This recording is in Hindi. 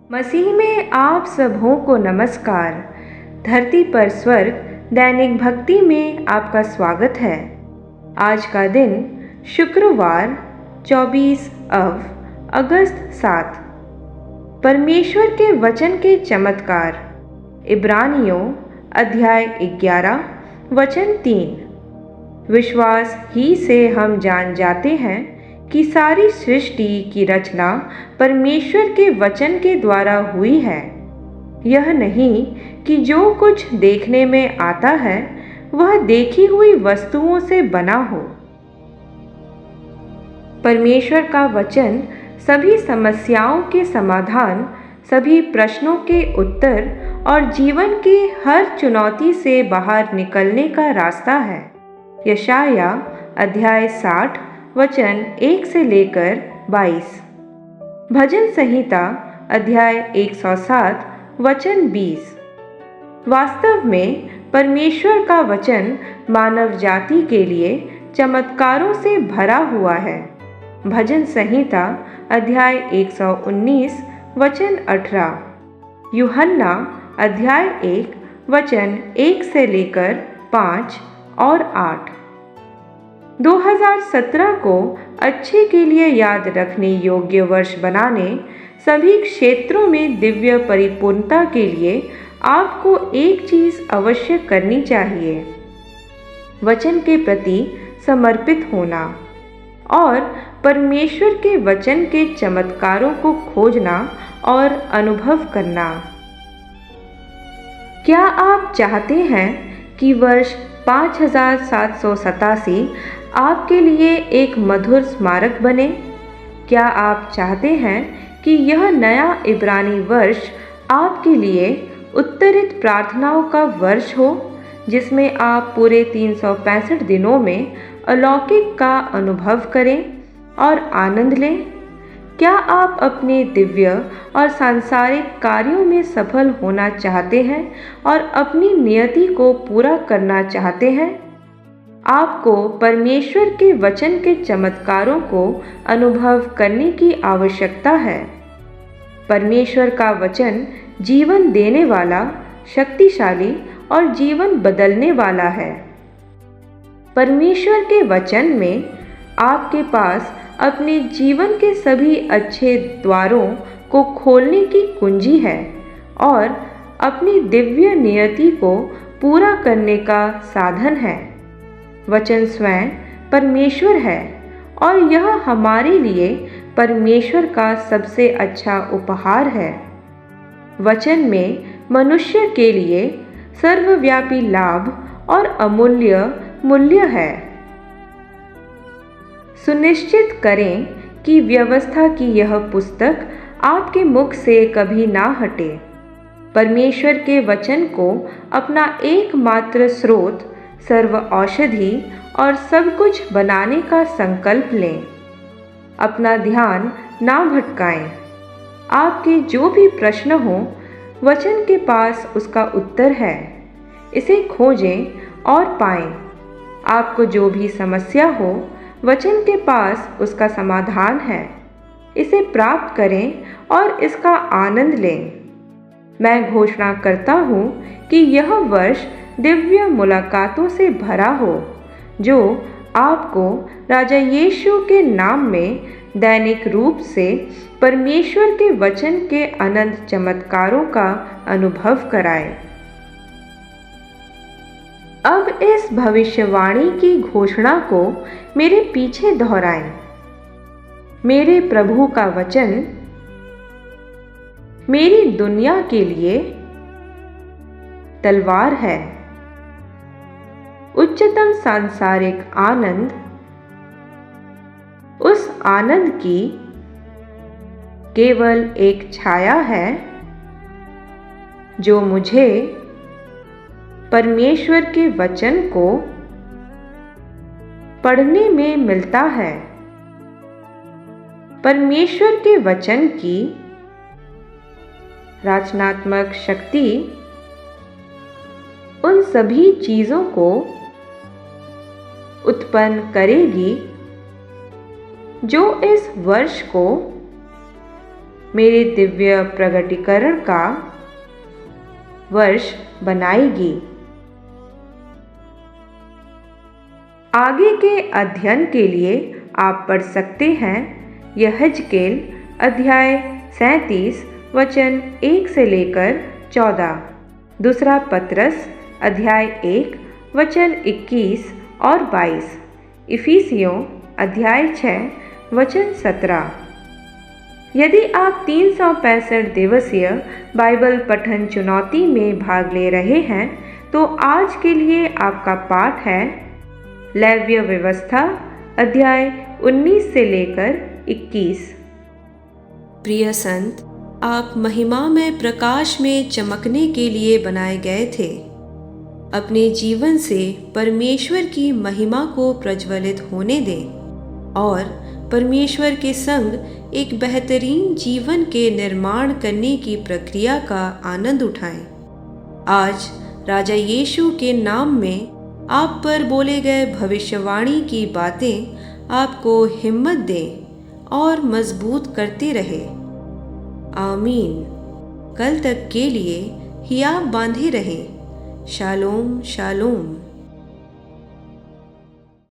मसीह में आप सबों को नमस्कार। धरती पर स्वर्ग दैनिक भक्ति में आपका स्वागत है। आज का दिन शुक्रवार 24 अगस्त 7। परमेश्वर के वचन के चमत्कार। इब्रानियों अध्याय 11 वचन 3। विश्वास ही से हम जान जाते हैं कि सारी सृष्टि की रचना परमेश्वर के वचन के द्वारा हुई है। यह नहीं कि जो कुछ देखने में आता है वह देखी हुई वस्तुओं से बना हो। परमेश्वर का वचन सभी समस्याओं के समाधान, सभी प्रश्नों के उत्तर और जीवन की हर चुनौती से बाहर निकलने का रास्ता है। यशाया अध्याय 60 वचन 1 से लेकर 22। भजन संहिता अध्याय 107 वचन 20। वास्तव में परमेश्वर का वचन मानव जाति के लिए चमत्कारों से भरा हुआ है। भजन संहिता अध्याय 119 वचन 18। यूहन्ना अध्याय 1 वचन 1 से लेकर 5 और 8। 2017 को अच्छे के लिए याद रखने योग्य वर्ष बनाने, सभी क्षेत्रों में दिव्य परिपूर्णता के लिए आपको एक चीज अवश्य करनी चाहिए: वचन के प्रति समर्पित होना और परमेश्वर के वचन के चमत्कारों को खोजना और अनुभव करना। क्या आप चाहते हैं कि वर्ष 5787 आपके लिए एक मधुर स्मारक बने? क्या आप चाहते हैं कि यह नया इब्रानी वर्ष आपके लिए उत्तरित प्रार्थनाओं का वर्ष हो, जिसमें आप पूरे 365 दिनों में अलौकिक का अनुभव करें और आनंद लें? क्या आप अपने दिव्य और सांसारिक कार्यों में सफल होना चाहते हैं और अपनी नियति को पूरा करना चाहते हैं? आपको परमेश्वर के वचन के चमत्कारों को अनुभव करने की आवश्यकता है। परमेश्वर का वचन जीवन देने वाला, शक्तिशाली और जीवन बदलने वाला है। परमेश्वर के वचन में आपके पास अपने जीवन के सभी अच्छे द्वारों को खोलने की कुंजी है और अपनी दिव्य नियति को पूरा करने का साधन है। वचन स्वयं परमेश्वर है और यह हमारे लिए परमेश्वर का सबसे अच्छा उपहार है। वचन में मनुष्य के लिए सर्वव्यापी लाभ और अमूल्य मूल्य है। सुनिश्चित करें कि व्यवस्था की यह पुस्तक आपके मुख से कभी ना हटे। परमेश्वर के वचन को अपना एकमात्र स्रोत, सर्व औषधि और सब कुछ बनाने का संकल्प लें। अपना ध्यान ना भटकाएं। आपके जो भी प्रश्न हो, वचन के पास उसका उत्तर है। इसे खोजें और पाएं। आपको जो भी समस्या हो, वचन के पास उसका समाधान है। इसे प्राप्त करें और इसका आनंद लें। मैं घोषणा करता हूँ कि यह वर्ष दिव्य मुलाकातों से भरा हो, जो आपको राजा यीशु के नाम में दैनिक रूप से परमेश्वर के वचन के अनंत चमत्कारों का अनुभव कराए। अब इस भविष्यवाणी की घोषणा को मेरे पीछे दोहराएं। मेरे प्रभु का वचन मेरी दुनिया के लिए तलवार है। उच्चतम सांसारिक आनंद, उस आनंद की केवल एक छाया है जो मुझे परमेश्वर के वचन को पढ़ने में मिलता है। परमेश्वर के वचन की रचनात्मक शक्ति उन सभी चीजों को उत्पन्न करेगी जो इस वर्ष को मेरे दिव्य प्रगटीकरण का वर्ष बनाएगी। आगे के अध्ययन के लिए आप पढ़ सकते हैं यहेजकेल अध्याय 37 वचन 1 से लेकर 14, दूसरा पतरस अध्याय 1 वचन 21 और 22, इफिसियों अध्याय 6 वचन 17। यदि आप 365 दिवसीय बाइबल पठन चुनौती में भाग ले रहे हैं तो आज के लिए आपका पाठ है लेव्य व्यवस्था अध्याय 19 से लेकर 21। प्रिय संत, आप महिमामय प्रकाश में चमकने के लिए बनाए गए थे। अपने जीवन से परमेश्वर की महिमा को प्रज्वलित होने दें और परमेश्वर के संग एक बेहतरीन जीवन के निर्माण करने की प्रक्रिया का आनंद उठाएं। आज राजा यीशु के नाम में आप पर बोले गए भविष्यवाणी की बातें आपको हिम्मत दें और मजबूत करते रहे। आमीन। कल तक के लिए हिया बांधे रहें। Shalom shalom.